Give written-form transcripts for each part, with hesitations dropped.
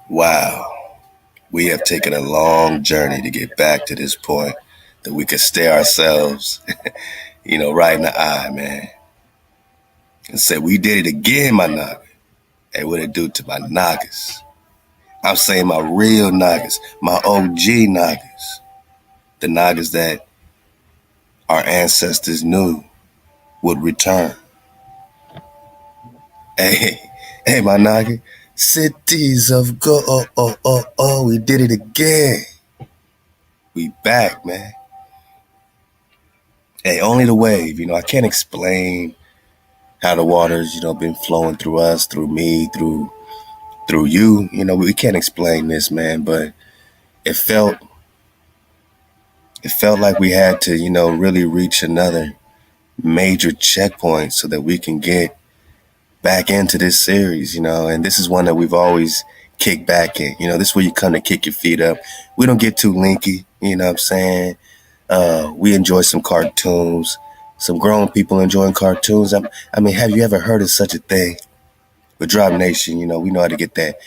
Wow, we have taken a long journey to get back to this point that we could stare ourselves, right in the eye, man, and say, we did it again, my Naga. Hey, what it do to my Nagas? I'm saying my real Nagas, my OG Nagas, the Nagas that our ancestors knew would return. Hey, hey, my Naga, cities of gold, we did it again. We back, man. Hey, only the wave, I can't explain how the waters, been flowing through us, through me, through you. We can't explain this, man, but it felt it felt like we had to, really reach another major checkpoint so that we can get back into this series, and this is one that we've always kicked back in. This is where you come to kick your feet up. We don't get too linky, you know what I'm saying? We enjoy some cartoons. Some grown people enjoying cartoons. I mean, have you ever heard of such a thing? With Drop Nation, we know how to get that,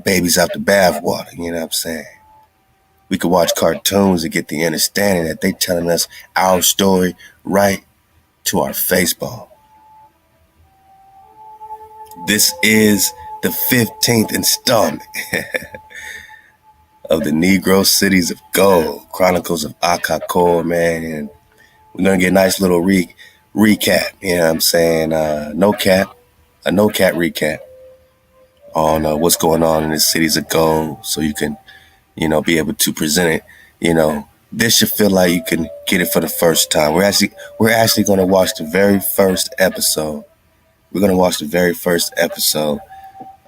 babies out the bathwater, you know what I'm saying? We could watch cartoons and get the understanding that they telling us our story right to our Facebook. This is the 15th installment of the Negro Cities of Gold, Chronicles of Akakor, man. And we're going to get a nice little recap, you know what I'm saying? A no cap recap on what's going on in the cities of gold, so you can, be able to present it. This should feel like you can get it for the first time. We're actually going to watch the very first episode. We're going to watch the very first episode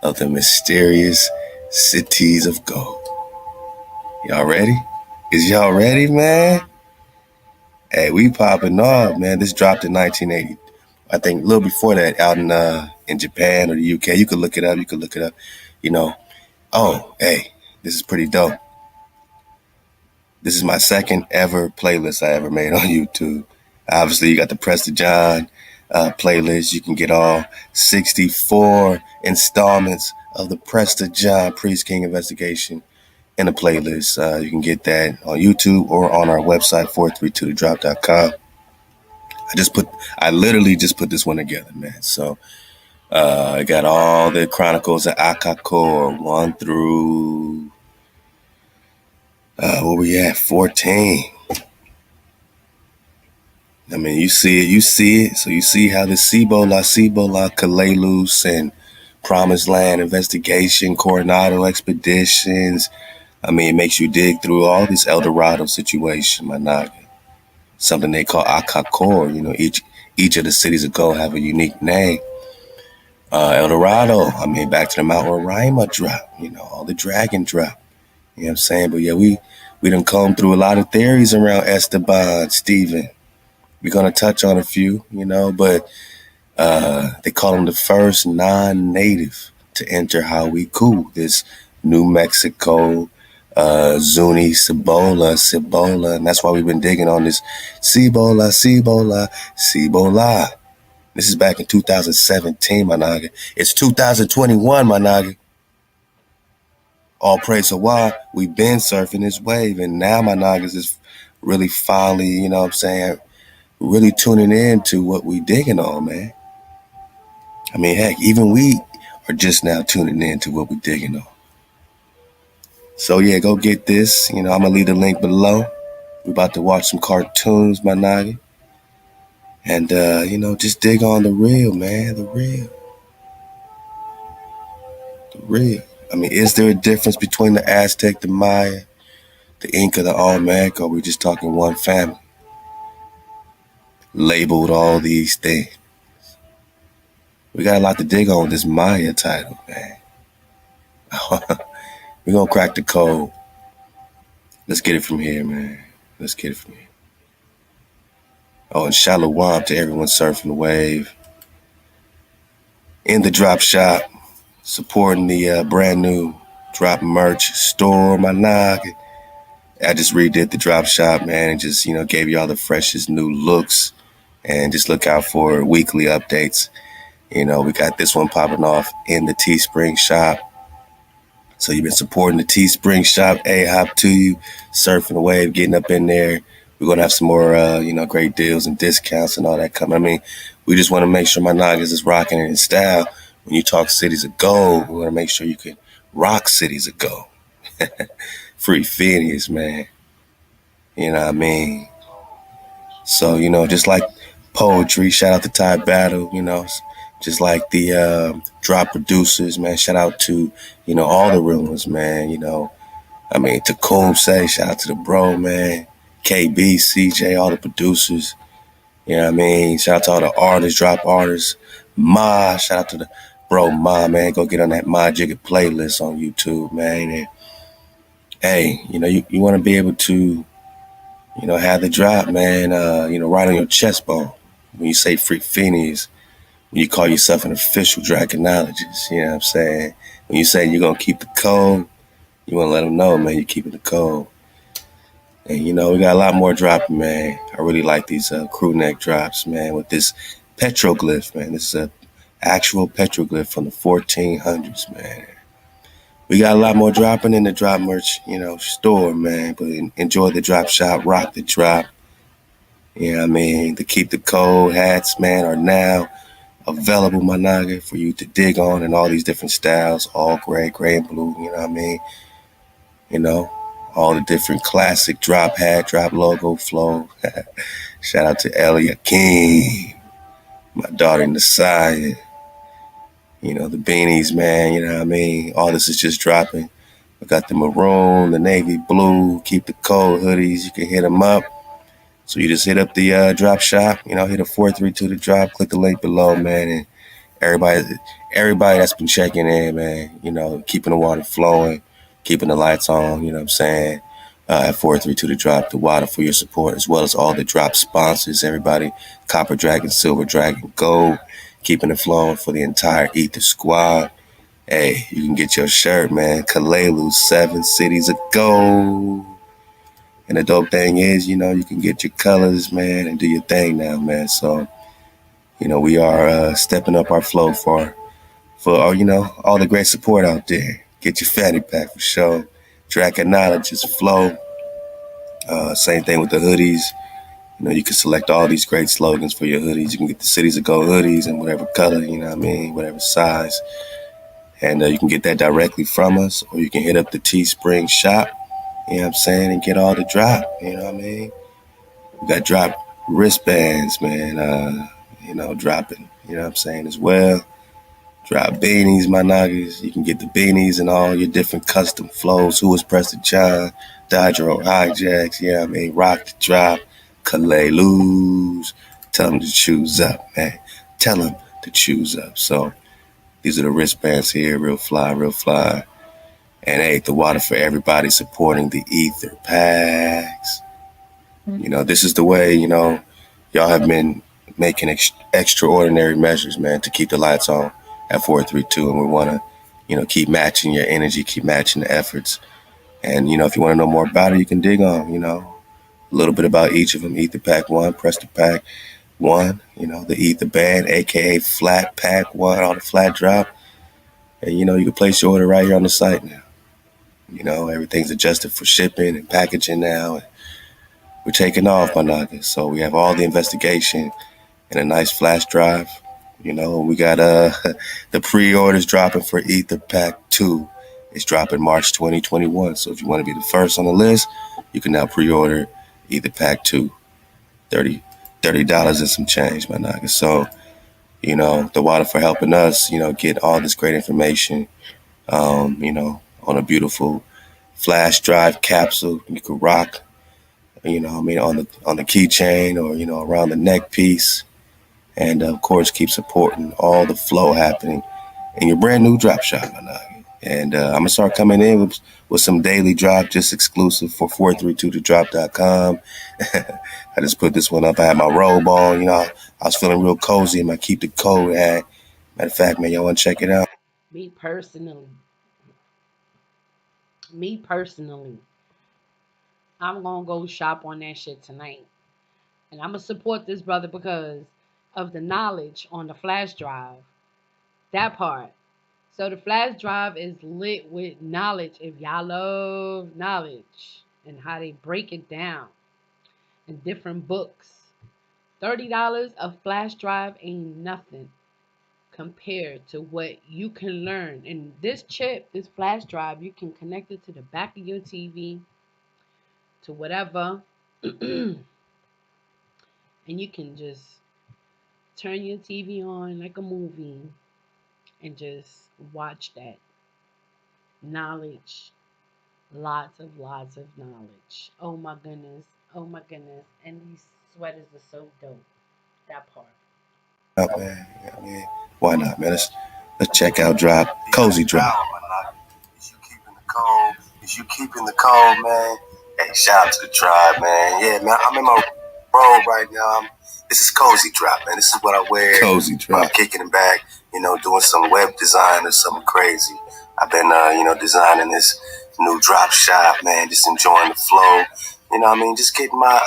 of the mysterious cities of gold. Y'all ready? Is y'all ready, man? Hey, we popping off, man. This dropped in 1980. I think a little before that, out in Japan or the UK. You could look it up. Oh, hey, this is pretty dope. This is my second ever playlist I ever made on YouTube. Obviously, you got the Presta John playlist. You can get all 64 installments of the Presta John Priest King investigation in a playlist. You can get that on YouTube or on our website, 432thedrop.com. I literally just put this one together, man. So I got all the Chronicles of Akakor 1 through where we at? 14. I mean, you see it. So you see how the Cibola, Kalelus, and Promised Land investigation, Coronado expeditions. I mean, it makes you dig through all this El Dorado situation, my Naga. Something they call Akakor. Each of the cities of gold have a unique name. El Dorado, I mean, back to the Mount Roraima drop, all the dragon drop. You know what I'm saying? But yeah, we done combed through a lot of theories around Esteban, Stephen. We're going to touch on a few, but they call him the first non-native to enter Hawiku, this New Mexico, Zuni, Cibola. And that's why we've been digging on this Cibola. This is back in 2017, my Naga. It's 2021, my Naga. All praise to why we've been surfing this wave. And now my Nagas is really finally, really tuning in to what we digging on, man. I mean, heck, even we are just now tuning in to what we digging on. So yeah, go get this. I'm going to leave the link below. We're about to watch some cartoons, my Naga. And, just dig on the real, man. The real. I mean, is there a difference between the Aztec, the Maya, the Inca, the Olmec, or are we just talking one family? Labeled all these things. We got a lot to dig on with this Maya title, man. We're going to crack the code. Let's get it from here, man. Oh, and shalom to everyone surfing the wave. In the drop shop, supporting the brand new drop merch store, my nog. I just redid the drop shop, man, and just, gave you all the freshest new looks. And just look out for weekly updates. We got this one popping off in the Teespring shop. So you've been supporting the Teespring shop. Hey, hop to you, surfing the wave, getting up in there. We're gonna have some more, great deals and discounts and all that coming. I mean, we just want to make sure my Nagas is rocking it in style. When you talk cities of gold, we want to make sure you can rock cities of gold. Free Phineas, man. You know what I mean? So, just like poetry, shout out to Ty Battle, just like the drop producers, man. Shout out to, all the real ones, man. I mean, Tacombe say, shout out to the bro, man. KB, CJ, all the producers. You know what I mean? Shout out to all the artists, drop artists. Ma, shout out to the bro Ma, man. Go get on that Ma Jigga playlist on YouTube, man. And hey, you want to be able to, have the drop, man, right on your chest bone. When you say Freak Phineas, when you call yourself an official dragonologist, you know what I'm saying? When you say you're going to keep the code, you want to let them know, man, you're keeping the code. And, we got a lot more dropping, man. I really like these crew neck drops, man, with this petroglyph, man. This is a actual petroglyph from the 1400s, man. We got a lot more dropping in the drop merch, store, man. But enjoy the drop shop, rock the drop. You know what I mean? The Keep the Code hats, man, are now available, my naga, for you to dig on in all these different styles, all gray and blue, you know what I mean? All the different classic drop hat, drop logo, flow. Shout out to Elia King, my daughter Nasaya. The beanies, man, you know what I mean? All this is just dropping. We got the maroon, the navy blue, Keep the Code hoodies. You can hit them up. So you just hit up the drop shop, hit a 432 to drop, click the link below, man, and everybody that's been checking in, man, keeping the water flowing, keeping the lights on, you know what I'm saying, at 432 to drop, the water for your support, as well as all the drop sponsors, everybody, Copper Dragon, Silver Dragon, Gold, keeping it flowing for the entire Ether squad. Hey, you can get your shirt, man, Kalelu, 7 Cities of Gold. And the dope thing is, you can get your colors, man, and do your thing now, man. So, we are stepping up our flow for all the great support out there. Get your fanny pack for sure. Draconologist flow. Same thing with the hoodies. You can select all these great slogans for your hoodies. You can get the Cities of Gold hoodies in whatever color, you know what I mean, whatever size. And you can get that directly from us, or you can hit up the Teespring shop. You know what I'm saying? And get all the drop. You know what I mean? We got drop wristbands, man. Dropping. You know what I'm saying? As well. Drop beanies, my niggas. You can get the beanies and all your different custom flows. Who is Preston John? Dodger or Hijacks. You know what I mean? Rock the drop. Calais lose. Tell them to choose up, man. Tell them to choose up. So these are the wristbands here. Real fly, real fly. And hey, the water for everybody supporting the Ether packs. This is the way, y'all have been making extraordinary measures, man, to keep the lights on at 432. And we want to, keep matching your energy, keep matching the efforts. And, if you want to know more about it, you can dig on, a little bit about each of them. Ether Pack 1, Preston Pack 1, the Ether Band, a.k.a. Flat Pack 1, all the flat drop. And, you can place your order right here on the site now. Everything's adjusted for shipping and packaging now. And we're taking off, my niggas. So we have all the investigation and a nice flash drive. We got the pre-orders dropping for Ether Pack 2. It's dropping March 2021. So if you want to be the first on the list, you can now pre-order Ether Pack 2. $30 and some change, my niggas. So, the water for helping us, get all this great information, on a beautiful flash drive capsule you could rock, on the keychain or, around the neck piece. And of course, keep supporting all the flow happening in your brand new drop shop, my nigga. And I'm gonna start coming in with some daily drop, just exclusive for 432todrop.com. I just put this one up. I had my robe on, I was feeling real cozy in my Keep the Code hat. Matter of fact, man, y'all wanna check it out? Me personally, Me personally, I'm gonna go shop on that shit tonight. And I'm gonna support this brother because of the knowledge on the flash drive. That part. So the flash drive is lit with knowledge. If y'all love knowledge and how they break it down in different books, $30 a flash drive ain't nothing compared to what you can learn. And this chip, this flash drive, you can connect it to the back of your TV, to whatever, and you can just turn your TV on like a movie and just watch that knowledge. Lots of knowledge. Oh my goodness. Oh my goodness. And these sweaters are so dope. That part. Oh, man. I mean, why not, man? Let's check out Drop. Cozy Drop. Is you keeping the cold? Is you keeping the cold, man? Hey, shout out to the tribe, man. Yeah, man, I'm in my robe right now. This is Cozy Drop, man. This is what I wear. Cozy Drop. I'm kicking it back, doing some web design or something crazy. I've been, designing this new drop shop, man. Just enjoying the flow. Just getting my,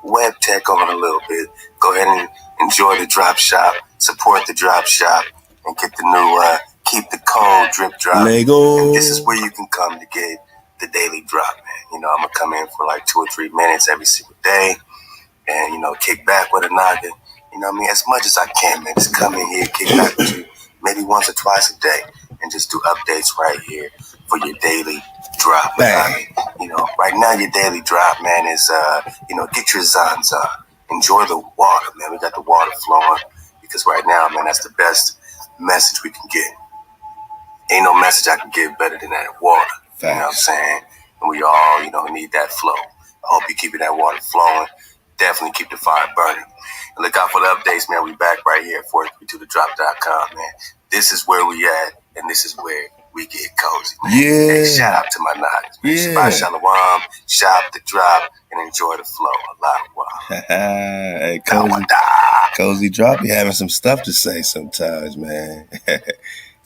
web tech on a little bit. Go ahead and enjoy the drop shop. Support the drop shop and get the new, keep the cold drip drop. Negro. And this is where you can come to get the daily drop, man. I'm gonna come in for like 2 or 3 minutes every single day and, kick back with a noggin. As much as I can, man. Just come in here, kick back with you maybe once or twice a day and just do updates right here for your daily drop. Bang. Right now your daily drop, man, is, get your Zans on. Enjoy the water, man. We got the water flowing because right now, man, that's the best message we can get. Ain't no message I can give better than that water. Facts. You know what I'm saying? And we all, need that flow. I hope you keeping that water flowing. Definitely keep the fire burning. And look out for the updates, man. We back right here at 432thedrop.com, man. This is where we at, and this is where we get cozy, man. Yeah. Hey, shout out to my nods, man. Yeah. Shabbat shalom, shop the drop, and enjoy the flow. A lot of wow. Hey, cozy drop. You having some stuff to say sometimes, man.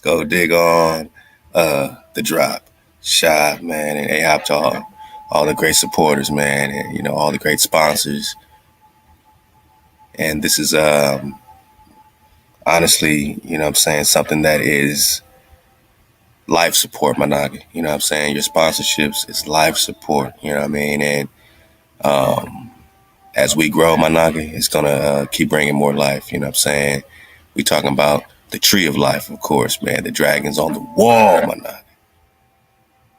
Go dig on the drop shop, man, and AHOP to all the great supporters, man, and all the great sponsors. And this is honestly, I'm saying, something that is life support, Managa. You know what I'm saying? Your sponsorships is life support, you know what I mean? And as we grow, Managa, it's gonna keep bringing more life, you know what I'm saying? We talking about the tree of life, of course, man. The dragons on the wall, Managa.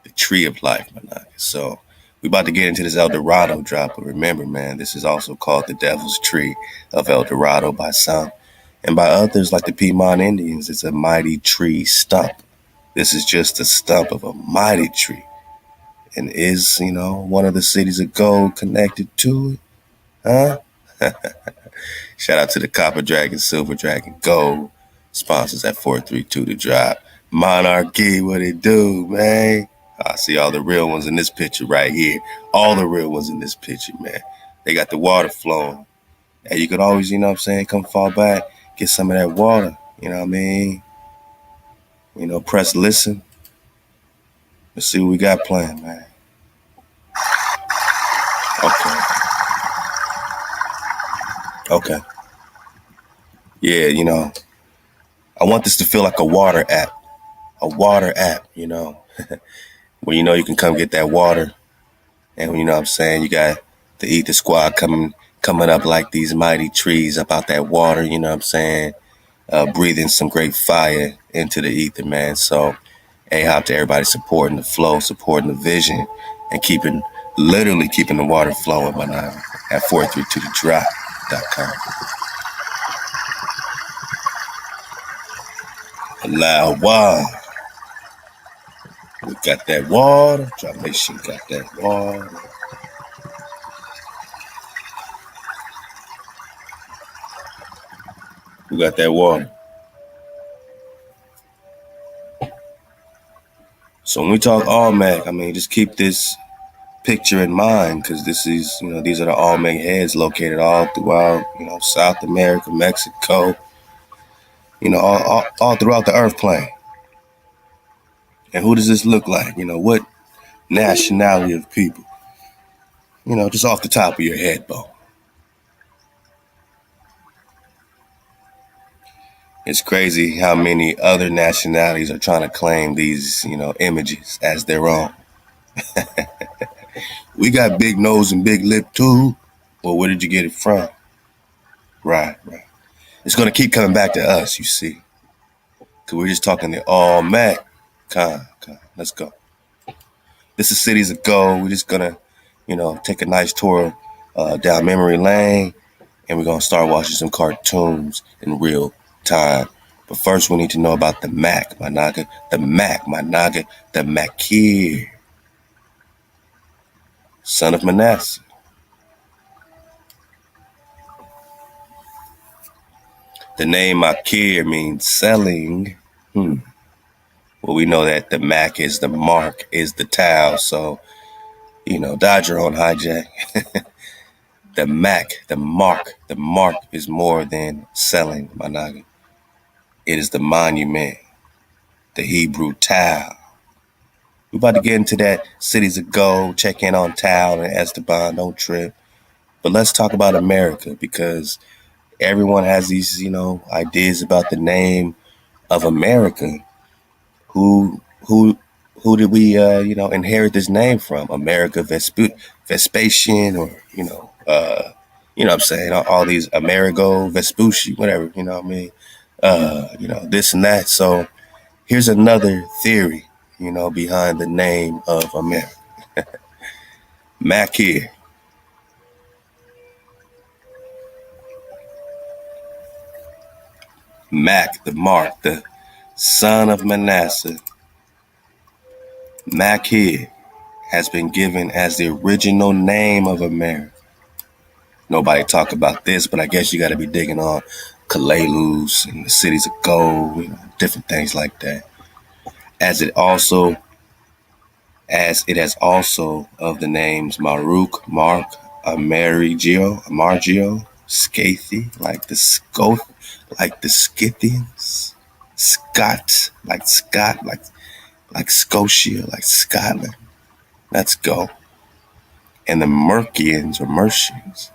The tree of life, Managa. So we about to get into this El Dorado drop, but remember, man, this is also called the Devil's Tree of El Dorado by some, and by others like the Piedmont Indians. It's a mighty tree stump. This is just a stump of a mighty tree, and is one of the cities of gold connected to it, huh? Shout out to the Copper Dragon, Silver Dragon, Gold sponsors at 432 to drop. Monarchy, what it do, man? I see all the real ones in this picture right here. All the real ones in this picture, man. They got the water flowing. And you could always, come fall back, get some of that water. You know what I mean? Press listen. Let's see what we got playing, man. Okay. Yeah, I want this to feel like a water app. A water app, where you can come get that water. And what I'm saying, you got the Ether Squad coming up like these mighty trees up out that water, you know what I'm saying? Breathing some great fire into the ether, man. So, AHOP to everybody supporting the flow, supporting the vision, and literally keeping the water flowing, man, at 432thedrop.com. Loud wild. We got that water. Drop Nation got that water. We got that water. So when we talk All-Mac, just keep this picture in mind, because this is, these are the All-Mac heads located all throughout, South America, Mexico, all throughout the earth plane. And who does this look like? nationality of people. Just off the top of your head, Bo. It's crazy how many other nationalities are trying to claim these, images as their own. We got big nose and big lip too. Well, where did you get it from? Right, right. It's going to keep coming back to us, you see. Because we're just talking the all Mac. Con. Let's go. This is Cities of Gold. We're just going to, take a nice tour down memory lane. And we're going to start watching some cartoons in real time. But first, we need to know about the Mac, my naga. The Mac, my naga. The Makir, son of Manasseh. The name Makir means selling. Well, we know that the Mac is the mark, is the towel. So, dodge your own hijack. The Mac, the mark is more than selling, my naga. It is the monument, the Hebrew towel. We're about to get into that Cities of Gold, check in on Tal and Esteban, don't trip. But let's talk about America because everyone has these, ideas about the name of America. Who who did we inherit this name from? America Vespasian or what I'm saying, all these Amerigo Vespucci, whatever, what I mean? This and that. So here's another theory, behind the name of America. Mac here. Mac, the mark, the son of Manasseh. Mac here has been given as the original name of America. Nobody talk about this, but I guess you got to be digging on Kalalus and the Cities of Gold, different things like that. As it has also of the names Maruk, Mark, Amargio, Scathi, like the Scythians, Scott, like Scotia, like Scotland. Let's go. And the Mercians or Mercians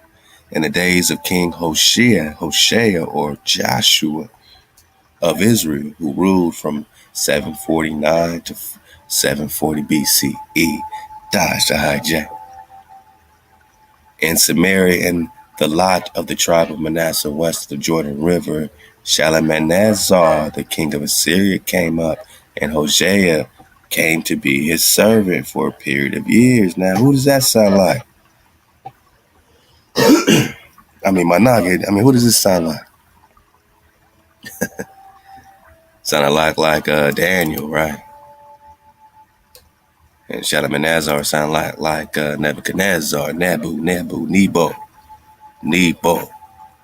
in the days of King Hoshea or Joshua of Israel, who ruled from 749 to 740 BCE. Dodge the hijack. In Samaria and the lot of the tribe of Manasseh west of the Jordan River, Shalmaneser, the king of Assyria, came up, and Hosea came to be his servant for a period of years. Now, who does that sound like? I mean, my noggin. I mean, who does this sound like? Sounded like Daniel, right? And Shalmaneser sound like Nebuchadnezzar, Nebo.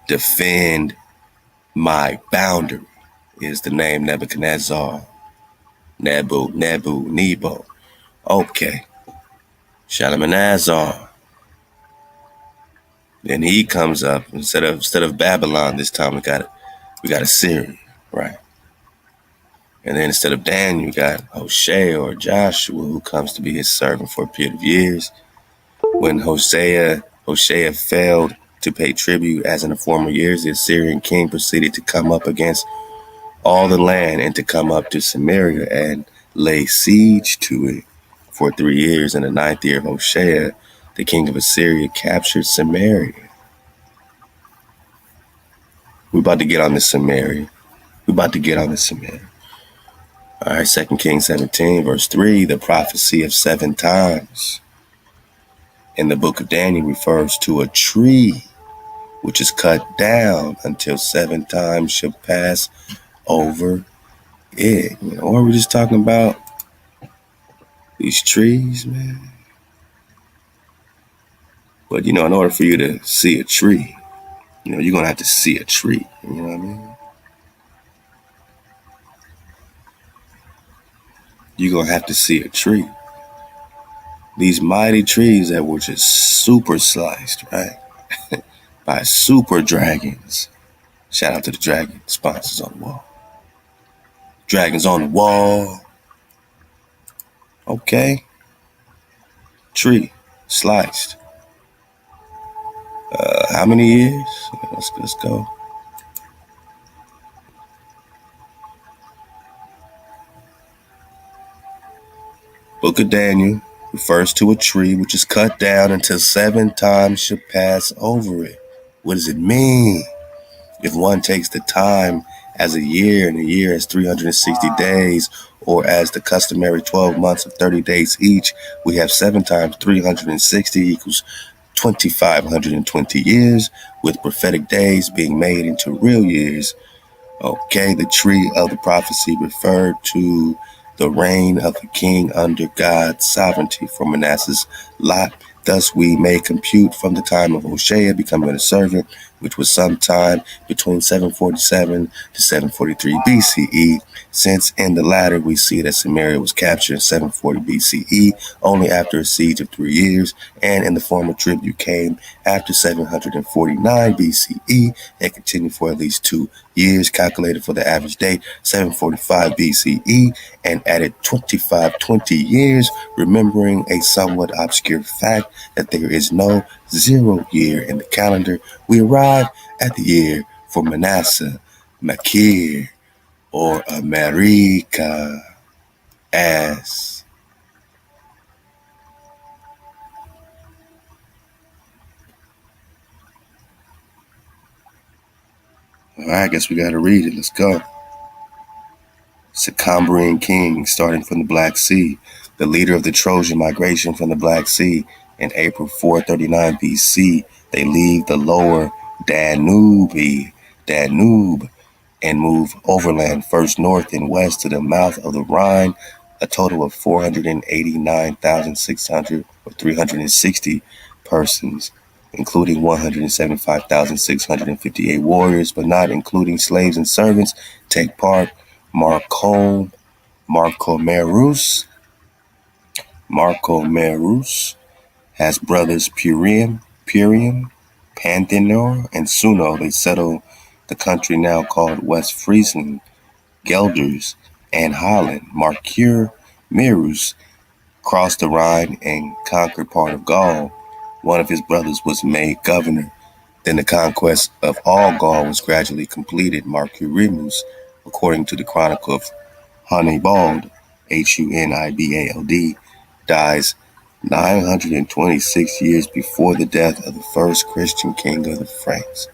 Defend my boundary is the name Nebuchadnezzar. Nebo. Okay. Shalmaneser. Then he comes up instead of Babylon. This time we got Assyria, right? And then instead of Daniel, you got Hoshea or Joshua, who comes to be his servant for a period of years. When Hoshea failed to pay tribute, as in the former years, the Assyrian king proceeded to come up against all the land and to come up to Samaria and lay siege to it for 3 years. In the 9th year of Hoshea, the king of Assyria captured Samaria. We're about to get on this Samaria. All right, 2 Kings 17, verse 3, the prophecy of 7 times in the book of Daniel refers to a tree which is cut down until 7 times shall pass over it. Or we're just talking about these trees, man. But in order for you to see a tree, you're gonna have to see a tree. You know what I mean? You're gonna have to see a tree. These mighty trees that were just super sliced, right? By super dragons. Shout out to the dragon sponsors on the wall. Dragons on the wall. Okay. tree, sliced. How many years? Let's go. Book of Daniel refers to a tree which is cut down until 7 times should pass over it. What does it mean? If one takes the time as a year, and a year as 360 days, or as the customary 12 months of 30 days each, we have 7 times 360 equals 2,520 years, with prophetic days being made into real years. Okay, the tree of the prophecy referred to the reign of the king under God's sovereignty for Manasseh's lot. Thus we may compute from the time of Hoshea becoming a servant, which was sometime between 747 to 743 BCE, since in the latter we see that Samaria was captured in 740 BCE, only after a siege of 3 years, and in the former tribute came after 749 BCE and continued for at least 2 years, calculated for the average date 745 BCE, and added 2520 years, remembering a somewhat obscure fact that there is no 0 year in the calendar. We arrive at the year for Manasseh, Makir, or America, as all right, I guess we gotta read it. Let's go. Sicambrian king, starting from the Black Sea, the leader of the Trojan migration from the Black Sea. In April 439 BC, they leave the lower Danube and move overland, first north and west to the mouth of the Rhine, a total of 489,600 or 360 persons, including 175,658 warriors, but not including slaves and servants, take part. Marcomerus has brothers Purium, Panthenor, and Suno. They settle the country now called West Friesland, Gelders, and Holland. Marcur Merus crossed the Rhine and conquered part of Gaul. One of his brothers was made governor. Then the conquest of all Gaul was gradually completed. Marcurimus, according to the Chronicle of Hunibald, Hunibald, dies 926 years before the death of the first Christian king of the Franks,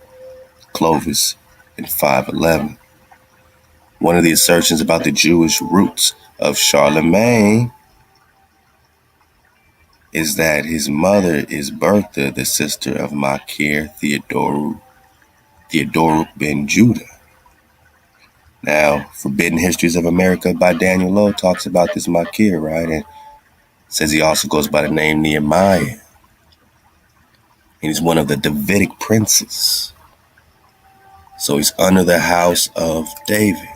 Clovis, in 511. One of the assertions about the Jewish roots of Charlemagne is that his mother is Bertha, the sister of Makir Theodoric ben Judah. Now, Forbidden Histories of America by Daniel Lowe talks about this Makir, right? And says he also goes by the name Nehemiah. And he's one of the Davidic princes. So he's under the house of David.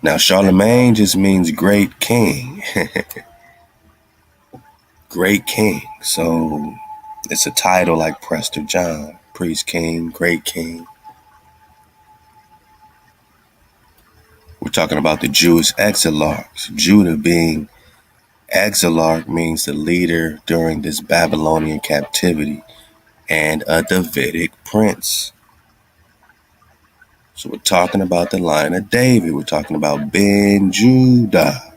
Now, Charlemagne just means great king. Great king. So it's a title like Prester John, priest king, great king. We're talking about the Jewish exilarchs. Judah being exilarch means the leader during this Babylonian captivity, and a Davidic prince. So we're talking about the line of David. We're talking about Ben Judah.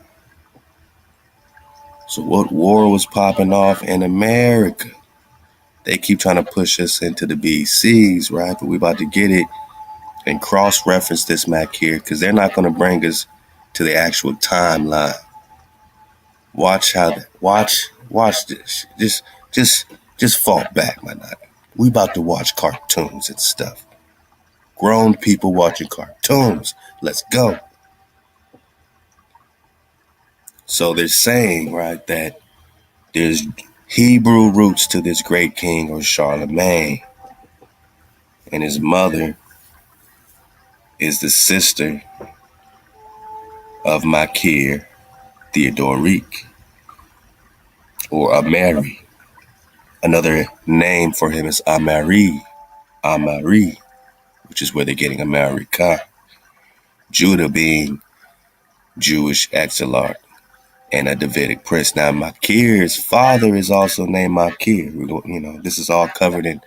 So what war was popping off in America? They keep trying to push us into the BCs, right? But we about to get it and cross-reference this Mac here, because they're not going to bring us to the actual timeline. Watch this. Just fall back, my nigga. We about to watch cartoons and stuff. Grown people watching cartoons. Let's go. So they're saying, right, that there's Hebrew roots to this great king or Charlemagne. And his mother is the sister of Makir Theodoric, or Amari. Another name for him is Amari, which is where they're getting America. Judah being Jewish exilarch, and a Davidic prince. Now, Makir's father is also named Makir. This is all covered in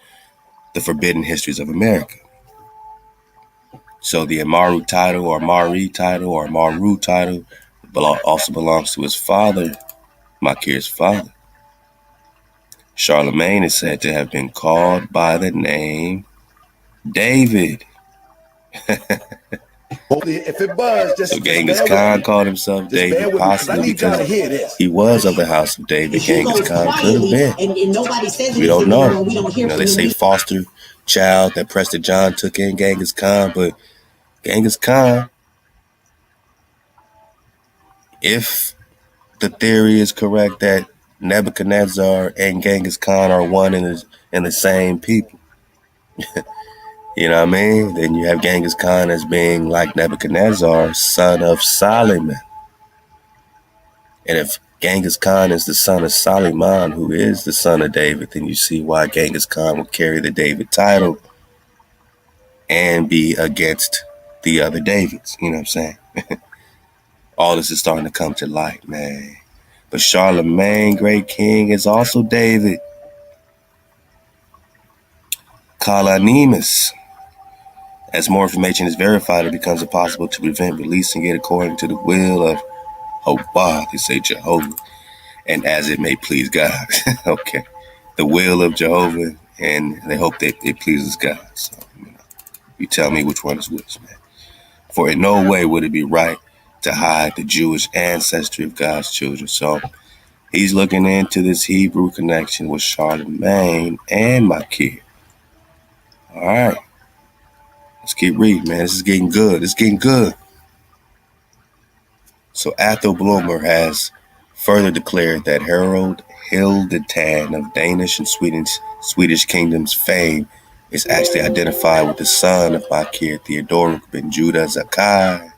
the Forbidden Histories of America. So the Amaru title or Mari title or Maru title also belongs to his father, Makir's father. Charlemagne is said to have been called by the name David. If it was, so Genghis Khan called himself David, possibly because he was of the house of David. Genghis Khan could have been. We don't know. They say foster child that Prester John took in Genghis Khan, but Genghis Khan, if the theory is correct that Nebuchadnezzar and Genghis Khan are one and the same people, you know what I mean? Then you have Genghis Khan as being like Nebuchadnezzar, son of Solomon. And if Genghis Khan is the son of Solomon, who is the son of David, then you see why Genghis Khan would carry the David title and be against the other Davids. You know what I'm saying? All this is starting to come to light, man. But Charlemagne, great king, is also David. Kalanimus. As more information is verified, it becomes impossible to prevent releasing it according to the will of Jehovah. They say Jehovah. And as it may please God. Okay. The will of Jehovah, and they hope that it pleases God. So, you tell me which one is which, man. For in no way would it be right to hide the Jewish ancestry of God's children. So he's looking into this Hebrew connection with Charlemagne and Makir. All right. Let's keep reading, man. This is getting good. It's getting good. So Athel Bloomer has further declared that Harold Hildetan of Danish and Swedish kingdoms fame is actually identified with the son of Makir, Theodoric ben Judah Zakai,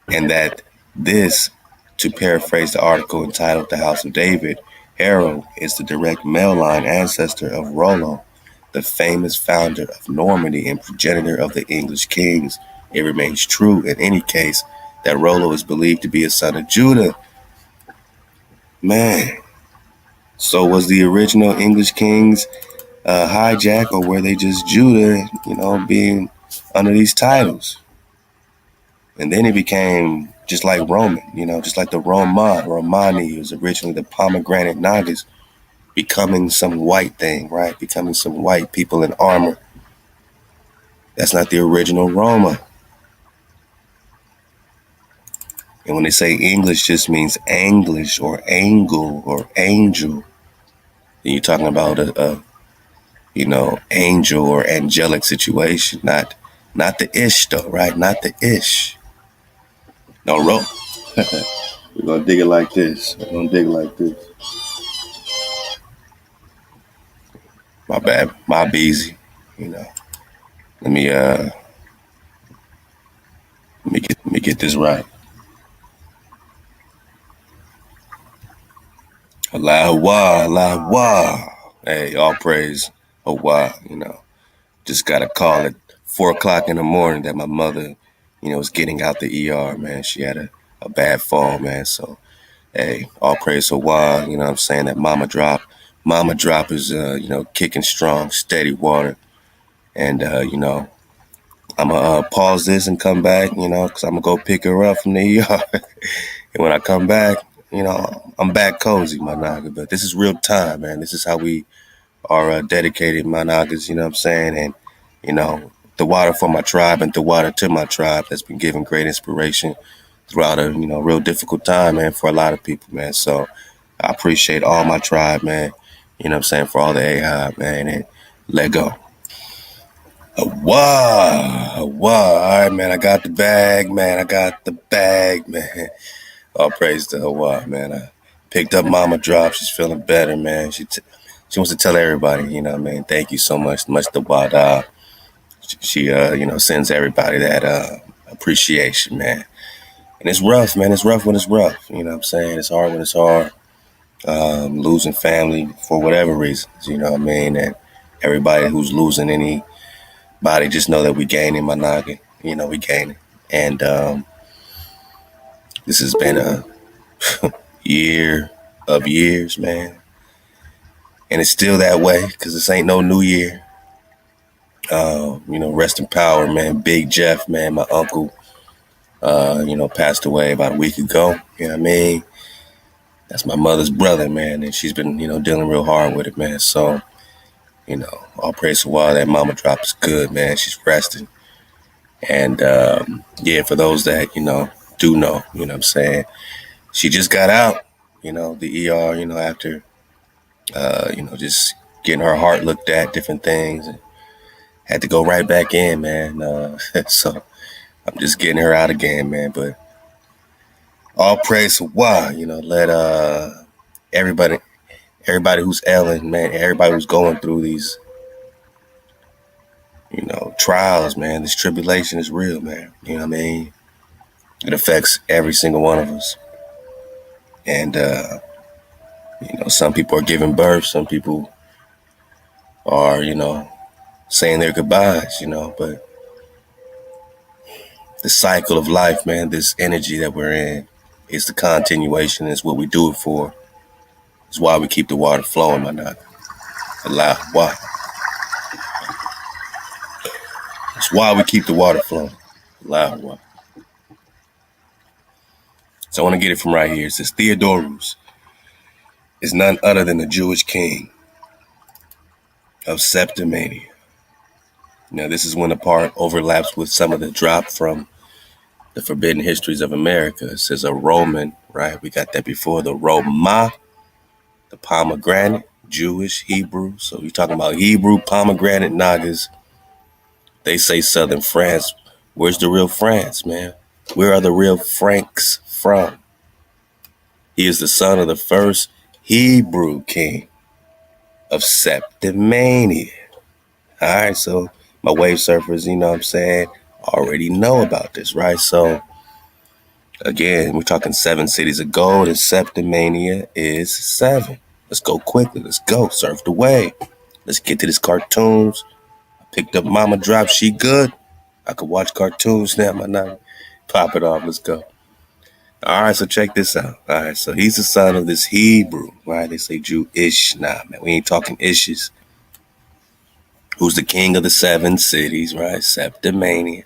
and that this, to paraphrase the article entitled The House of David, Harold is the direct male line ancestor of Rollo, the famous founder of Normandy and progenitor of the English kings. It remains true in any case that Rollo is believed to be a son of Judah. Man, so was the original English kings hijacked, or were they just Judah, being under these titles? And then it became just like Roman, just like the Romani was originally the pomegranate Nagas, becoming some white thing, right? Becoming some white people in armor. That's not the original Roma. And when they say English just means English or angle or angel, then you're talking about a angel or angelic situation, not the ish though, right? Not the ish. No, we're gonna dig it like this. We're gonna dig it like this. My bad, my easy. Let me get this right. Allah. Hey, all praise Allah, Just got a call at 4 o'clock in the morning that my mother, was getting out the ER, man. She had a bad fall, man. So, hey, all praise Allah, you know what I'm saying? That mama drop. Mama drop is, kicking strong, steady water. And, I'm going to pause this and come back, because I'm going to go pick her up from the ER. And when I come back, I'm back cozy, my naga. But this is real time, man. This is how we are dedicated, my nagas, you know what I'm saying? And, the water for my tribe and the water to my tribe has been giving great inspiration throughout a, real difficult time, man, for a lot of people, man. So I appreciate all my tribe, man. You know what I'm saying? For all the AHI, man. And let go. Wow. All right, man. I got the bag, man. All praise to Hawaii, man. I picked up Mama Drop. She's feeling better, man. She wants to tell everybody, thank you so much the Wada. She sends everybody that appreciation, man. And it's rough, man. It's rough when it's rough. You know what I'm saying? It's hard when it's hard. Losing family for whatever reasons, you know what I mean? And everybody who's losing anybody, just know that we gaining, my noggin. We gaining. And This has been a year of years, man. And it's still that way because this ain't no new year. Rest in power, man. Big Jeff, man, my uncle, passed away about a week ago. You know what I mean? That's my mother's brother, man. And she's been, dealing real hard with it, man. So, all praise to while that mama drop is good, man. She's resting. And, yeah, for those that, do know, what I'm saying? She just got out, the ER, after, just getting her heart looked at, different things. And had to go right back in, man. So I'm just getting her out again, man. But all praise to why, let everybody who's ailing, man, everybody who's going through these, trials, man. This tribulation is real, man. You know what I mean? It affects every single one of us. And some people are giving birth, some people are, saying their goodbyes, but the cycle of life, man, this energy that we're in is the continuation, is what we do it for. It's why we keep the water flowing, my nigga. Allow why. It's why we keep the water flowing. Allow why. So I want to get it from right here. It says Theodorus is none other than the Jewish king of Septimania. Now, this is when the part overlaps with some of the drop from the Forbidden Histories of America. It says a Roman, right? We got that before. The Roma, the pomegranate, Jewish, Hebrew. So you're talking about Hebrew, pomegranate, Nagas. They say Southern France. Where's the real France, man? Where are the real Franks from? He is the son of the first Hebrew king of Septimania. All right, so my wave surfers, you know what I'm saying, already know about this, right? So, again, we're talking 7 cities of gold, and Septimania is 7. Let's go quickly. Let's go. Surf the wave. Let's get to this cartoons. I picked up Mama Drop. She good. I could watch cartoons now. My night. Pop it off. Let's go. All right, so check this out. All right, so he's the son of this Hebrew, right? They say Jewish. Nah, man, we ain't talking issues. Who's the king of the 7 cities, right? Septimania.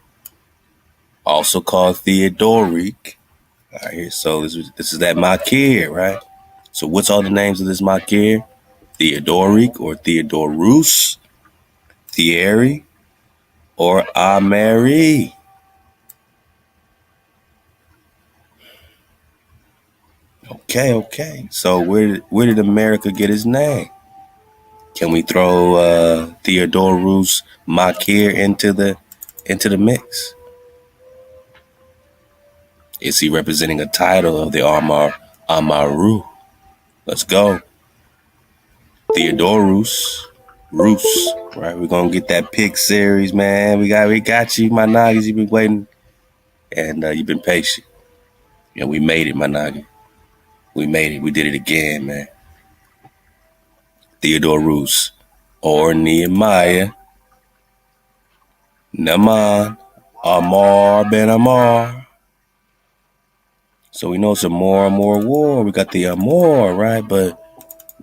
Also called Theodoric. All right, here, so this is that Makir, right? So what's all the names of this Makir? Theodoric or Theodorus, Thierry, or Ameri. Okay. So where did America get his name? Can we throw Theodorus Makir into the mix? Is he representing a title of the Amaru? Let's go. Theodorus. Roos. Right, we're gonna get that pick series, man. We got you, my niggas. You've been waiting. And you've been patient. We made it, my nigga. We made it. We did it again, man. Theodorus or Nehemiah, Naaman, Amar ben Amar. So we know it's a more war. We got the Amor, right? But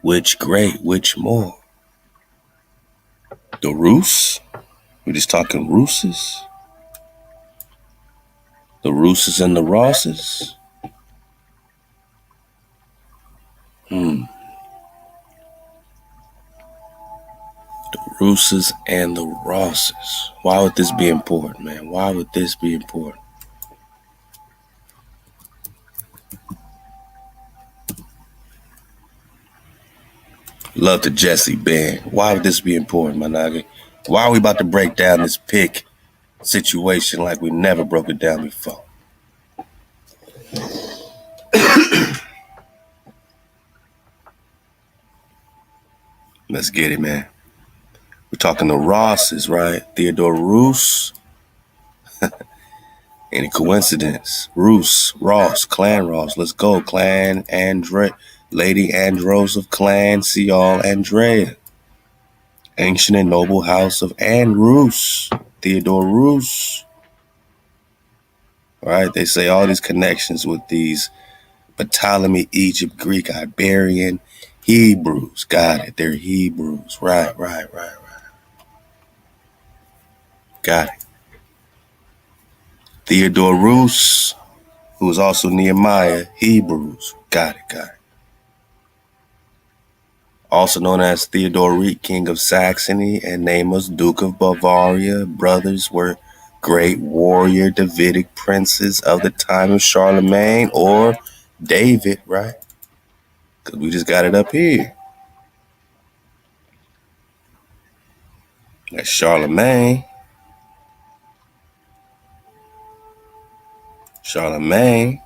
which great? Which more? The Roos? We're just talking Rooses? The Rooses and the Rosses? The Rooses and the Rosses. Why would this be important, man? Why would this be important? Love to Jesse Ben. Why would this be important, my nigga? Why are we about to break down this pick situation like we never broke it down before? Let's get it, man. We're talking the Rosses, right? Theodore Roos. Any coincidence? Roos, Ross, Clan Ross. Let's go. Clan Andre, Lady Andros of Clan Cial Andrea. Ancient and noble house of Anne Roos. Theodore Roos. right? They say all these connections with these Ptolemy, Egypt, Greek, Iberian, Hebrews. Got it. They're Hebrews. Right. Got it. Theodore Roos, who was also Nehemiah, Hebrews. Got it. Also known as Theodoric, King of Saxony, and Namus, Duke of Bavaria. Brothers were great warrior Davidic princes of the time of Charlemagne or David, right? Because we just got it up here. That's Charlemagne. Charlemagne.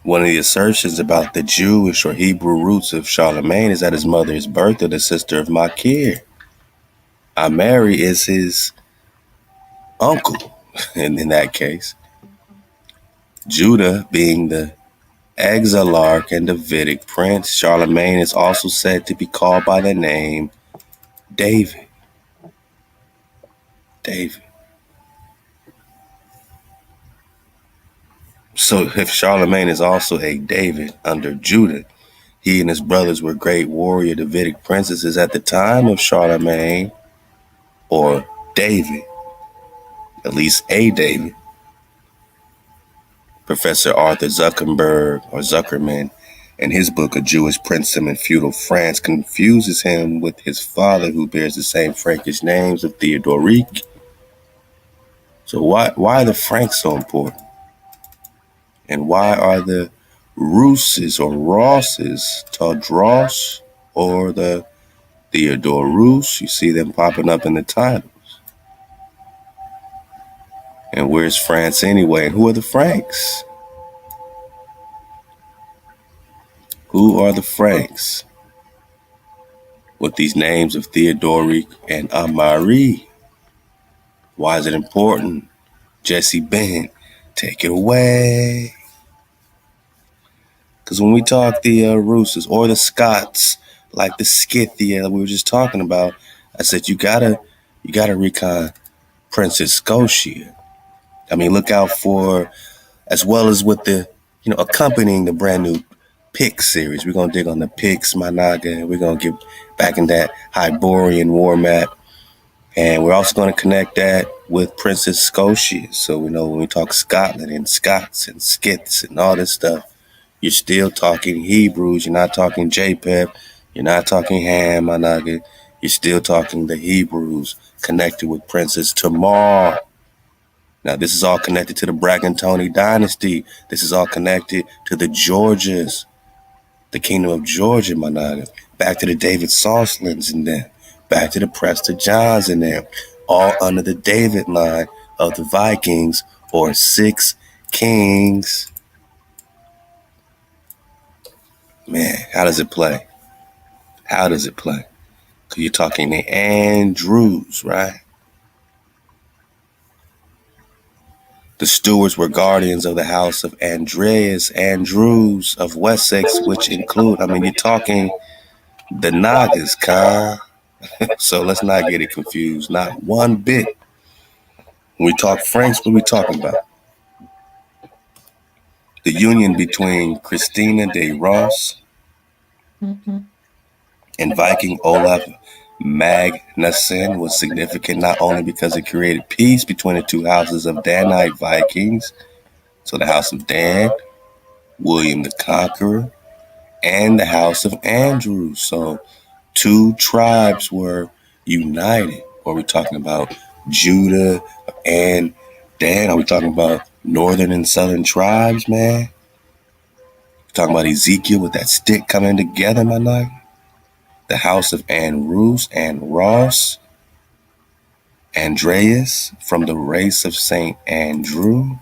One of the assertions about the Jewish or Hebrew roots of Charlemagne is that his mother is Bertha, the sister of Machir. Amari is his uncle in that case. Judah being the Exarch and Davidic prince, Charlemagne is also said to be called by the name David. David. So if Charlemagne is also a David under Judah, he and his brothers were great warrior Davidic princesses at the time of Charlemagne or David, at least a David. Professor Arthur Zuckerman, in his book A Jewish Princedom in Feudal France, confuses him with his father, who bears the same Frankish names of Theodoric. So why are the Franks so important? And why are the Russes or Rosses, Tadros or the Theodore Rus? You see them popping up in the titles. And where's France anyway? And who are the Franks? Who are the Franks? With these names of Theodoric and Amari. Why is it important? Jesse Ben, take it away. Because when we talk the Russes or the Scots, like the Scythia that we were just talking about, I said you gotta recon Princess Scotia. I mean, look out for, as well as with the, accompanying the brand new Pix series. We're gonna dig on the Pix, my naga. We're gonna get back in that Hyborian war map. And we're also going to connect that with Princess Scotia. So we know when we talk Scotland and Scots and Skits and all this stuff, you're still talking Hebrews. You're not talking JPEG. You're not talking Ham, Managa. You're still talking the Hebrews connected with Princess Tamar. Now, this is all connected to the Bragantoni dynasty. This is all connected to the Georgias, the Kingdom of Georgia, Managa. Back to the David Soslands and them. Back to the Prester Johns in there, all under the David line of the Vikings or 6 kings. Man, how does it play? How does it play? Because you're talking the Andrews, right? The stewards were guardians of the house of Andrews of Wessex, which include, you're talking the Nagas, Khan. So let's not get it confused. Not one bit. When we talk Franks, what are we talking about? The union between Christina de Ross and Viking Olaf Magnusson was significant not only because it created peace between the two houses of Danite Vikings, so the house of Dan, William the Conqueror, and the house of Andrew. So 2 tribes were united. Or are we talking about Judah and Dan? Are we talking about northern and southern tribes, man? Talking about Ezekiel with that stick coming together, my night. The house of Andrews and Ross, Andreas from the race of Saint Andrew,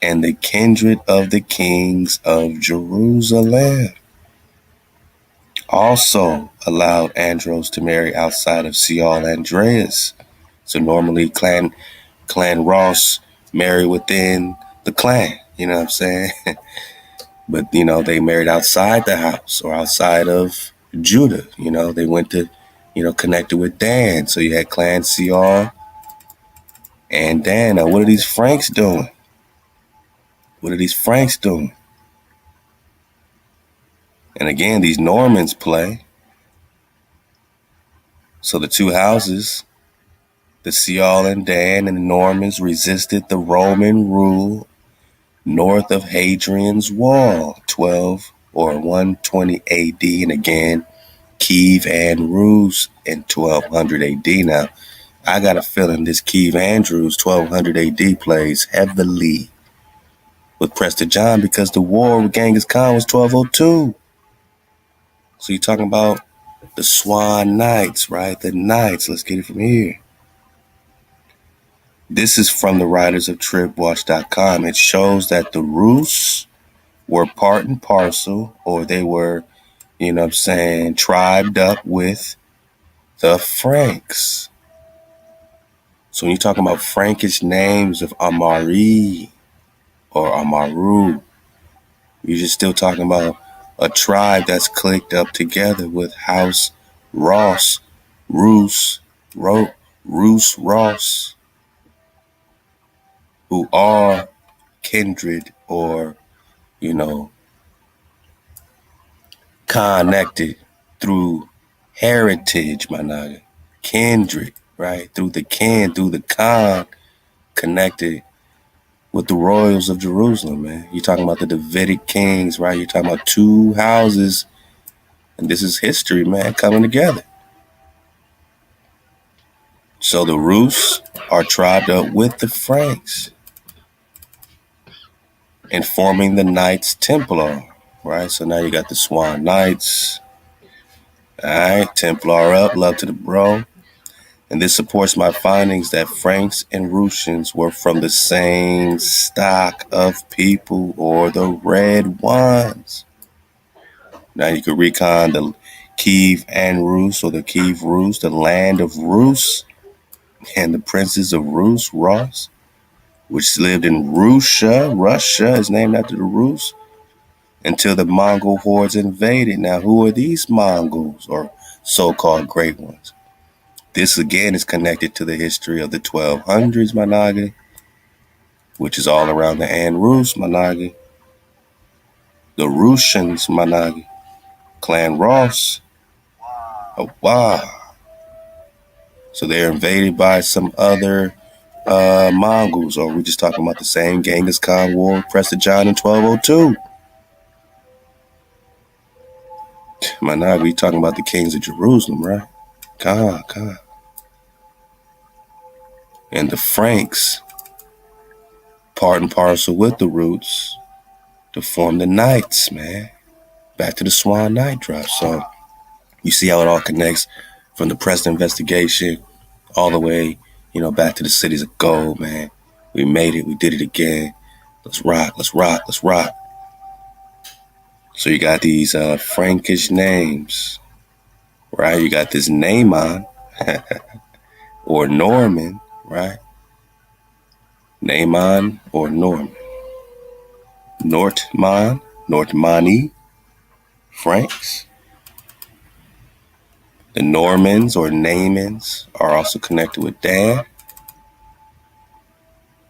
and the kindred of the kings of Jerusalem. Also allowed Andros to marry outside of Seol Andreas. So normally clan Ross marry within the clan, you know what I'm saying? But, they married outside the house or outside of Judah. They went to, connected with Dan. So you had Clan Seol And Dan, what are these Franks doing? What are these Franks doing? And again, these Normans play. So the two houses, the Sial and Dan and the Normans, resisted the Roman rule north of Hadrian's Wall, 12 or 120 AD. And again, Kiev and Rus in 1200 AD. Now, I got a feeling this Kiev Andrews 1200 AD plays heavily with Prester John because the war with Genghis Khan was 1202. So you're talking about the Swan Knights, right? The Knights. Let's get it from here. This is from the writers of TribWatch.com. It shows that the Rus were part and parcel, or they were, tribed up with the Franks. So when you're talking about Frankish names of Amari or Amaru, you're just still talking about a tribe that's clicked up together with House Ross, Roos, Ross, who are kindred or, you know, connected through heritage, my nigga. Kindred, right? Through the con, connected with the royals of Jerusalem, man. You're talking about the Davidic kings, right? You're talking about two houses, and this is history, man, coming together. So the Rus are tribed up with the Franks and forming the Knights Templar, right? So now you got the Swan Knights. All right, Templar up, love to the bro. And this supports my findings that Franks and Russians were from the same stock of people, or the red ones. Now you can recon the Kiev and Rus, or the Kiev Rus, the land of Rus, and the princes of Rus, Ross, which lived in Russia. Russia is named after the Rus, until the Mongol hordes invaded. Now, who are these Mongols, or so-called great ones? This again is connected to the history of the 1200s, Managi, which is all around the An Rus, Managi, the Russians, Managi, Clan Ross, wow. So they're invaded by some other Mongols, or we just talking about the same Genghis Khan war, Prester John in 1202. Managi, we talking about the kings of Jerusalem, right? God. And the Franks, part and parcel with the roots, to form the Knights, man. Back to the Swan Knight drop. So you see how it all connects from the Preston investigation all the way, back to the cities of gold, man. We made it. We did it again. Let's rock. So you got these Frankish names, right? You got this Naaman or Norman, right? Naaman or Norman. Nortmani, Franks. The Normans or Naamans are also connected with Dan.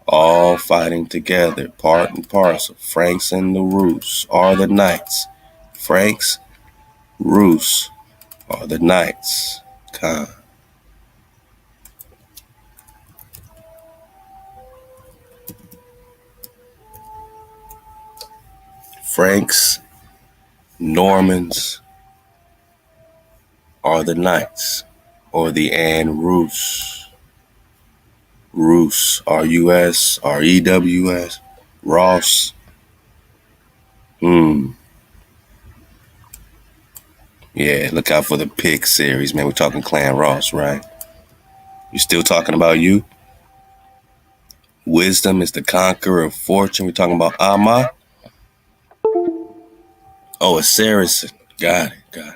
All fighting together, part and parcel. Franks and the Rus are the Knights. Franks, Rus are the Knights. Khan. Franks, Normans are the Knights, or the An Rus. Rus, R-U-S, R-E-W-S, Ross. Yeah, look out for the pick series, man. We're talking Clan Ross, right? You still talking about you? Wisdom is the conqueror of fortune. We're talking about Amma. Oh, a Saracen. Got it.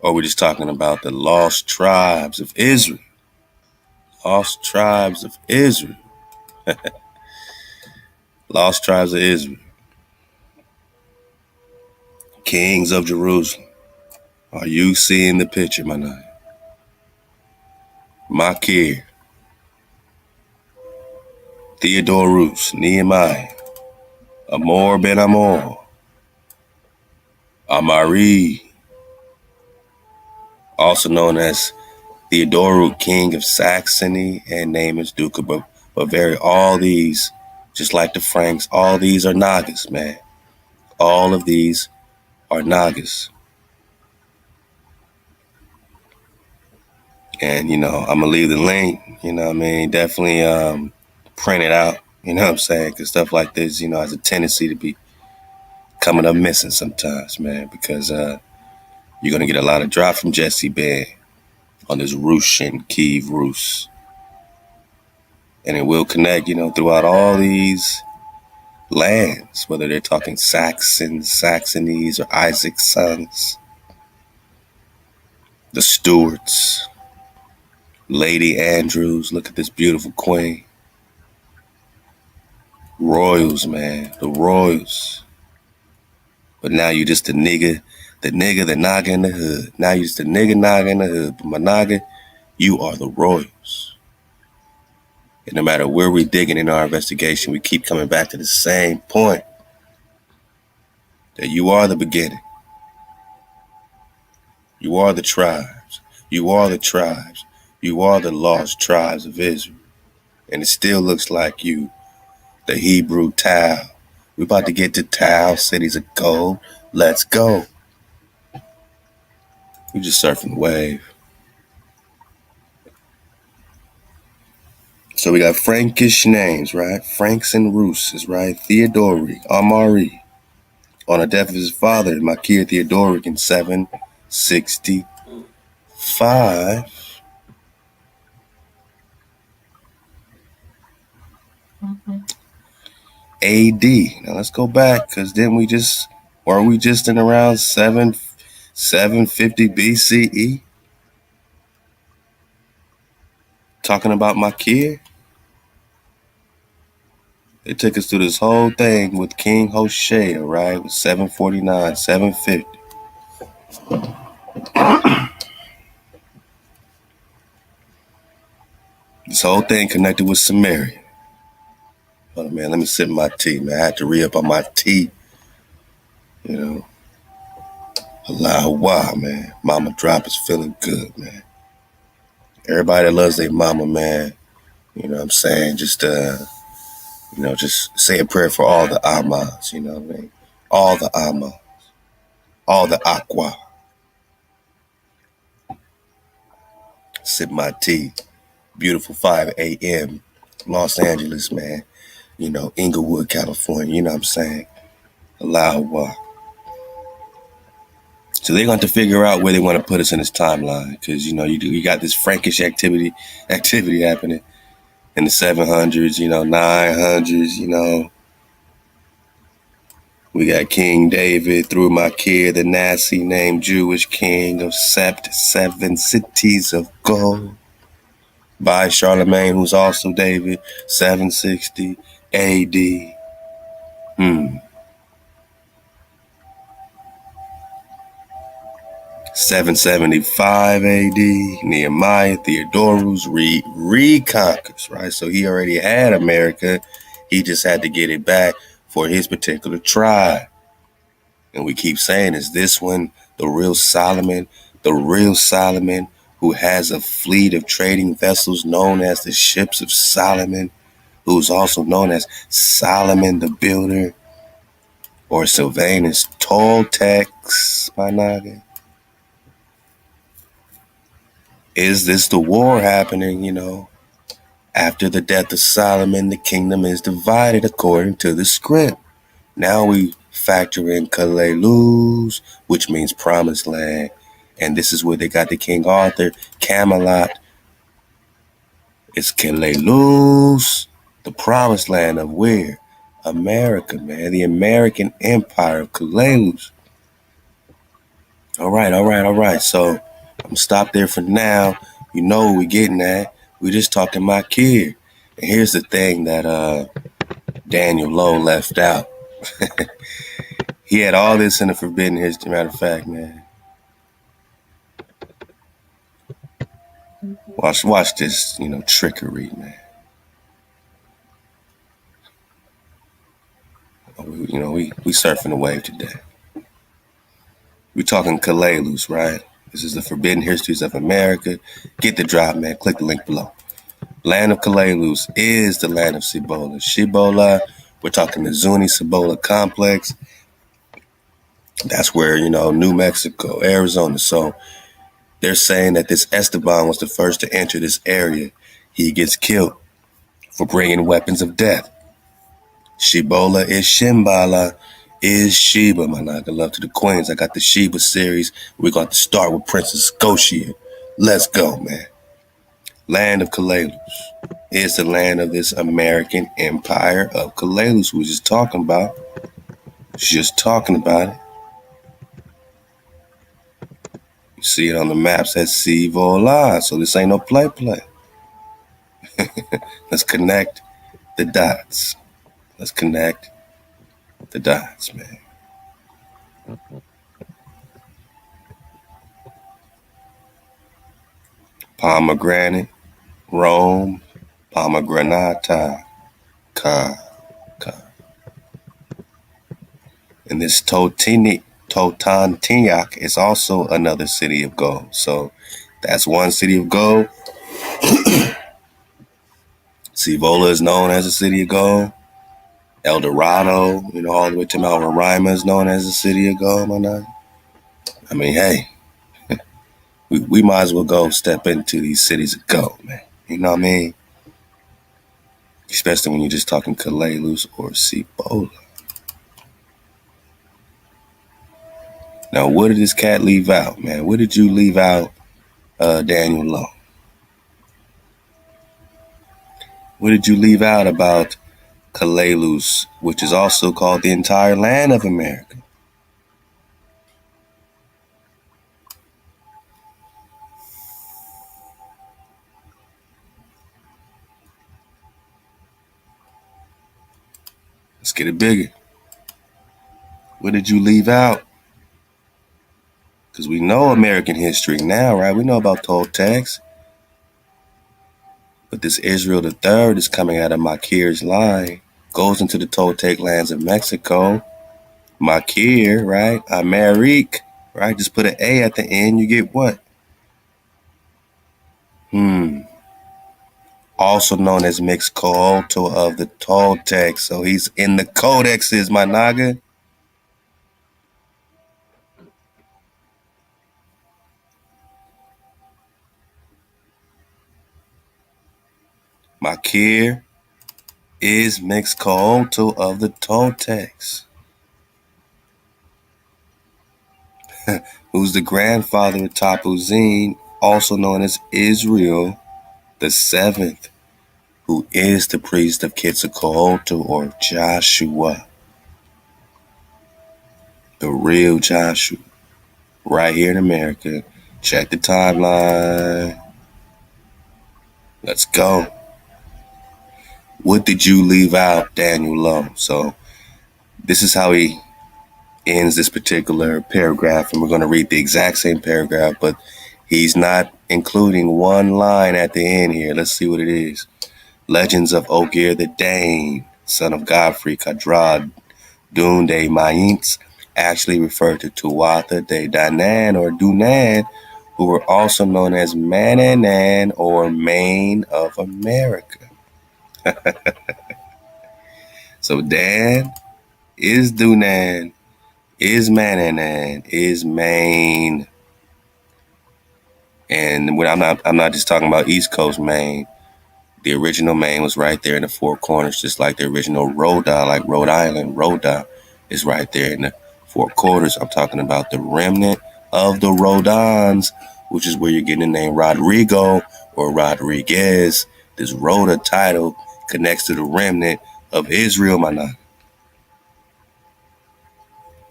Or we're just talking about the lost tribes of Israel. Lost tribes of Israel. Lost tribes of Israel. Kings of Jerusalem. Are you seeing the picture, my night? Makir. Theodorus, Nehemiah, Amor ben Amor, Amari, also known as Theodoric, King of Saxony, and Namus, Duke of Bavaria. All these, just like the Franks, all these are Nagas, man. All of these are Nagas. And, I'm going to leave the link, what I mean? Definitely print it out, you know what I'm saying? Because stuff like this, has a tendency to be coming up missing sometimes, man, because you're going to get a lot of drop from Jesse Ben on this Russian Kiev Rus. And it will connect, throughout all these lands, whether they're talking Saxons, Saxonies, or Isaac's sons, the Stuarts, Lady Andrews. Look at this beautiful queen. Royals, man, the royals. But now you just the naga in the hood. Now you just the naga in the hood. But my naga, you are the royals. And no matter where we're digging in our investigation, we keep coming back to the same point, that you are the beginning. You are the tribes. You are the tribes. You are the lost tribes of Israel. And it still looks like you, the Hebrew Tau. We're about to get to Tau, cities of gold. Let's go. We're just surfing the wave. So we got Frankish names, right? Franks and Rus, right? Theodoric, Amari. On the death of his father, Makir Theodoric in 765. AD. Now let's go back, because then weren't we just in around 750 BCE? Talking about Makir? They took us through this whole thing with King Hoshea, right? With 749, 750. This whole thing connected with Samaria. Hold on, man, let me sip my tea, man. I had to re-up on my tea. Allah, man. Mama Drop is feeling good, man. Everybody that loves their mama, man. You know what I'm saying? Just say a prayer for all the Amas, you know what I mean? All the Ama, all the Aqua. Sip my tea. Beautiful 5 a.m. Los Angeles, man. Inglewood, California, you know what I'm saying? Allah. So they're going to figure out where they want to put us in this timeline, because you got this Frankish activity happening in the 700s, 900s. We got King David through Makir, the Nasi named Jewish king of Sept, 7 cities of gold. By Charlemagne, who's also David, 760 AD. 775 AD, Nehemiah Theodorus reconquers, right? So he already had America. He just had to get it back for his particular tribe. And we keep saying, is this one the real Solomon? The real Solomon who has a fleet of trading vessels known as the ships of Solomon, who's also known as Solomon the Builder, or Sylvanus Toltecs, my noggin? Is this the war happening, After the death of Solomon, the kingdom is divided according to the script. Now we factor in Kaleluz, which means promised land. And this is where they got the King Arthur, Camelot. It's Kaleluz, the promised land of where? America, man. The American Empire of Kaleluz. All right. So I'm going to stop there for now. You know what we're getting at. We're just talking about kid. And here's the thing that Daniel Lowe left out. He had all this in the Forbidden History. Matter of fact, man. Watch this, trickery, man. We surfing the wave today. We talking Kalalus, right? This is the Forbidden Histories of America. Get the drop, man. Click the link below. Land of Kalalus is the land of Cibola. Cibola, we're talking the Zuni Cibola complex. That's where, New Mexico, Arizona. So they're saying that this Esteban was the first to enter this area. He gets killed for bringing weapons of death. Shibola is Shimbala is Sheba, my nigga. Love to the queens. I got the Sheba series. We're going to start with Princess Scotia. Let's go, man. Land of Kalalus is the land of this American empire of Kalalus we were just talking about. Just talking about it. You see it on the maps at Civola. So this ain't no play. Let's connect the dots. Let's connect the dots, man. Pomegranate, Rome, Pomegranata, Ka. And this Totontinyak is also another city of gold. So that's one city of gold. Cibola is known as a city of gold. El Dorado, all the way to Mount Roraima is known as a city of gold, my nigga. I mean, hey, we might as well go step into these cities of gold, man. You know what I mean? Especially when you're just talking Kalalus or Cibola. Now, what did this cat leave out, man? What did you leave out, Daniel Long? What did you leave out about Kalalus, which is also called the entire land of America? Let's get it bigger. What did you leave out? Because we know American history now, right? We know about Toltecs. But this Israel the Third is coming out of Makir's line, goes into the Toltec lands of Mexico. Makir, right? Amerique, right? Just put an A at the end, you get what? Also known as Mixcoatl of the Toltecs. So he's in the codexes, my naga. Makir is Mixcoatl of the Toltecs. Who's the grandfather of Tapuzine, also known as Israel the Seventh, who is the priest of Quetzalcoatl or Joshua. The real Joshua. Right here in America. Check the timeline. Let's go. What did you leave out, Daniel Lowe? So this is how he ends this particular paragraph, and we're going to read the exact same paragraph, but he's not including one line at the end here. Let's see what it is. Legends of Ogier the Dane, son of Godfrey Kadrad Dune de Mayints, actually refer to Tuatha de Danann or Dunan, who were also known as Mananan or Maine of America. So Dan is Dunan, is Mananan, is Maine. And when I'm not just talking about East Coast Maine. The original Maine was right there in the Four Corners, just like the original Rhoda, like Rhode Island. Rhoda is right there in the Four Corners. I'm talking about the remnant of the Rhodons, which is where you're getting the name Rodrigo or Rodriguez. This Rhoda title connects to the remnant of Israel, my nigga.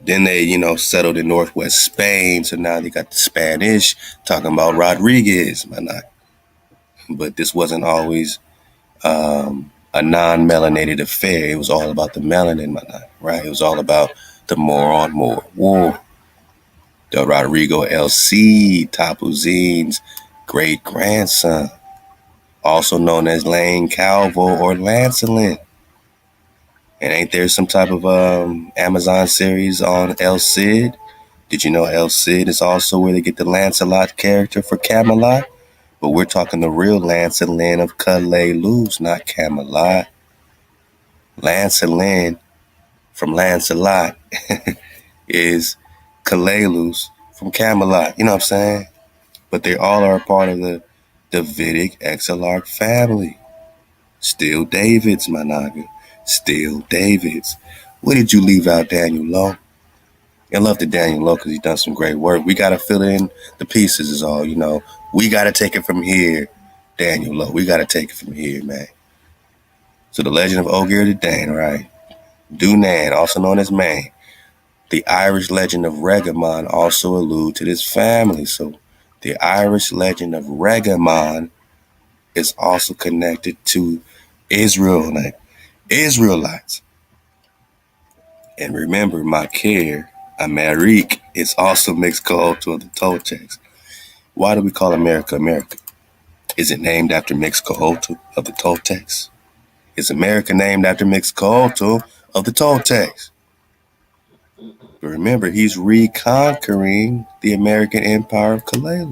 Then they, settled in Northwest Spain. So now they got the Spanish talking about Rodriguez, my nigga. But this wasn't always a non-melanated affair. It was all about the melanin, right? It was all about the more on more war. The Rodrigo L.C. Tapuzine's great-grandson, also known as Lane Calvo or Lancelin. And ain't there some type of Amazon series on El Cid? Did you know El Cid is also where they get the Lancelot character for Camelot? But we're talking the real Lancelin of Calais, not Camelot. Lancelin from Lancelot is Calais from Camelot. You know what I'm saying? But they all are a part of the Davidic Exarch family. Still Davids, my naga. Still Davids. What did you leave out, Daniel Lowe? I love the Daniel Lowe because he's done some great work. We got to fill in the pieces is all, you know. We got to take it from here, Daniel Lowe. We got to take it from here, man. So the legend of Ogier the Dane, right? Dunan, also known as Maine. The Irish legend of Regamon also allude to this family. So the Irish legend of Regamon is also connected to Israelites. And remember, Makir, Amerique, is also mixed culture of the Toltecs. Why do we call America America? Is it named after mixed culture of the Toltecs? Is America named after mixed culture of the Toltecs? But remember, he's reconquering the American empire of Calais,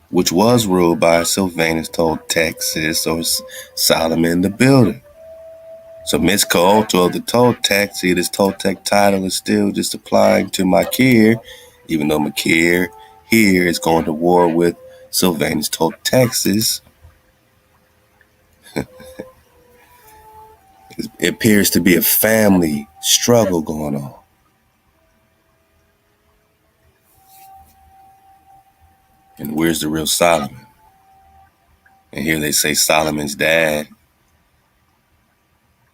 which was ruled by Sylvanus Toltexis or Solomon the Builder. So Miss Culture of the Toltec, see this Toltec title is still just applying to Makir, even though Makir here is going to war with Sylvanus Toltexis. It appears to be a family struggle going on. And where's the real Solomon? And here they say Solomon's dad,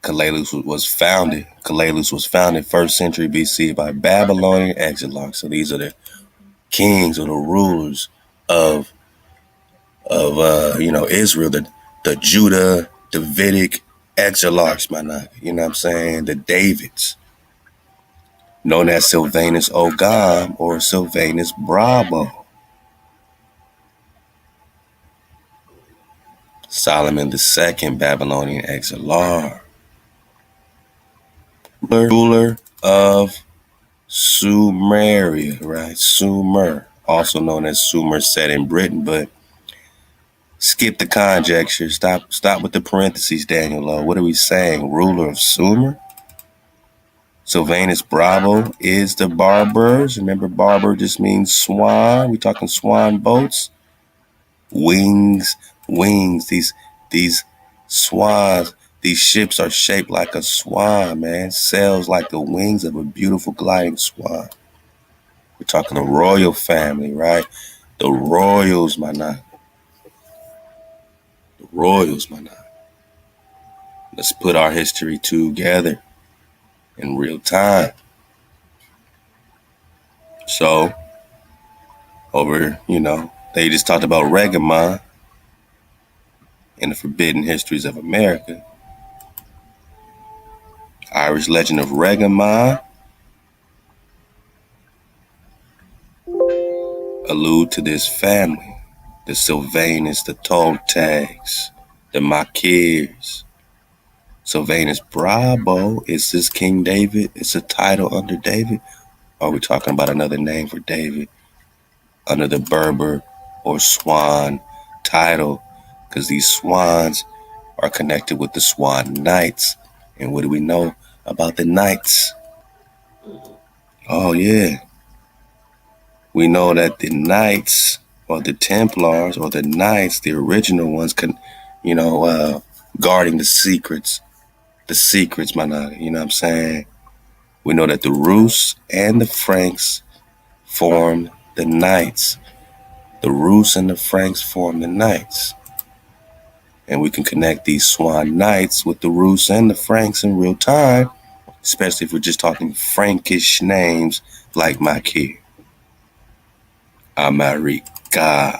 Calais was founded. Calais was founded 1st century BC by Babylonian exiles. So these are the kings or the rulers of Israel, the Judah Davidic exiles, you know what I'm saying? The Davids, known as Sylvanus Ogam or Sylvanus Bravo. Solomon II, Babylonian exilar, ruler of Sumeria, right? Sumer, also known as Somerset in Britain, but skip the conjecture. Stop with the parentheses, Daniel Lowe. What are we saying? Ruler of Sumer? Sylvanus Bravo is the Barbers. Remember, Barber just means swan. We talking swan boats. Wings. These swans. These ships are shaped like a swan, man. Sails like the wings of a beautiful gliding swan. We're talking a royal family, right? The royals, my nigga. The royals, my nigga. Let's put our history together in real time. So, they just talked about Regamon in the Forbidden Histories of America. Irish legend of Regamon allude to this family. The Sylvanus, the Toltecs, the Makirs. Sylvanus Bravo, is this King David? It's a title under David? Or are we talking about another name for David under the Berber or Swan title? Because these swans are connected with the Swan Knights. And what do we know about the Knights? Oh, yeah. We know that the Knights or the Templars or the Knights, the original ones, guarding the secrets, my nigga, you know what I'm saying? We know that the Rus and the Franks formed the Knights. The Rus and the Franks formed the Knights. And we can connect these Swan Knights with the Rus and the Franks in real time, especially if we're just talking Frankish names like Makir, America.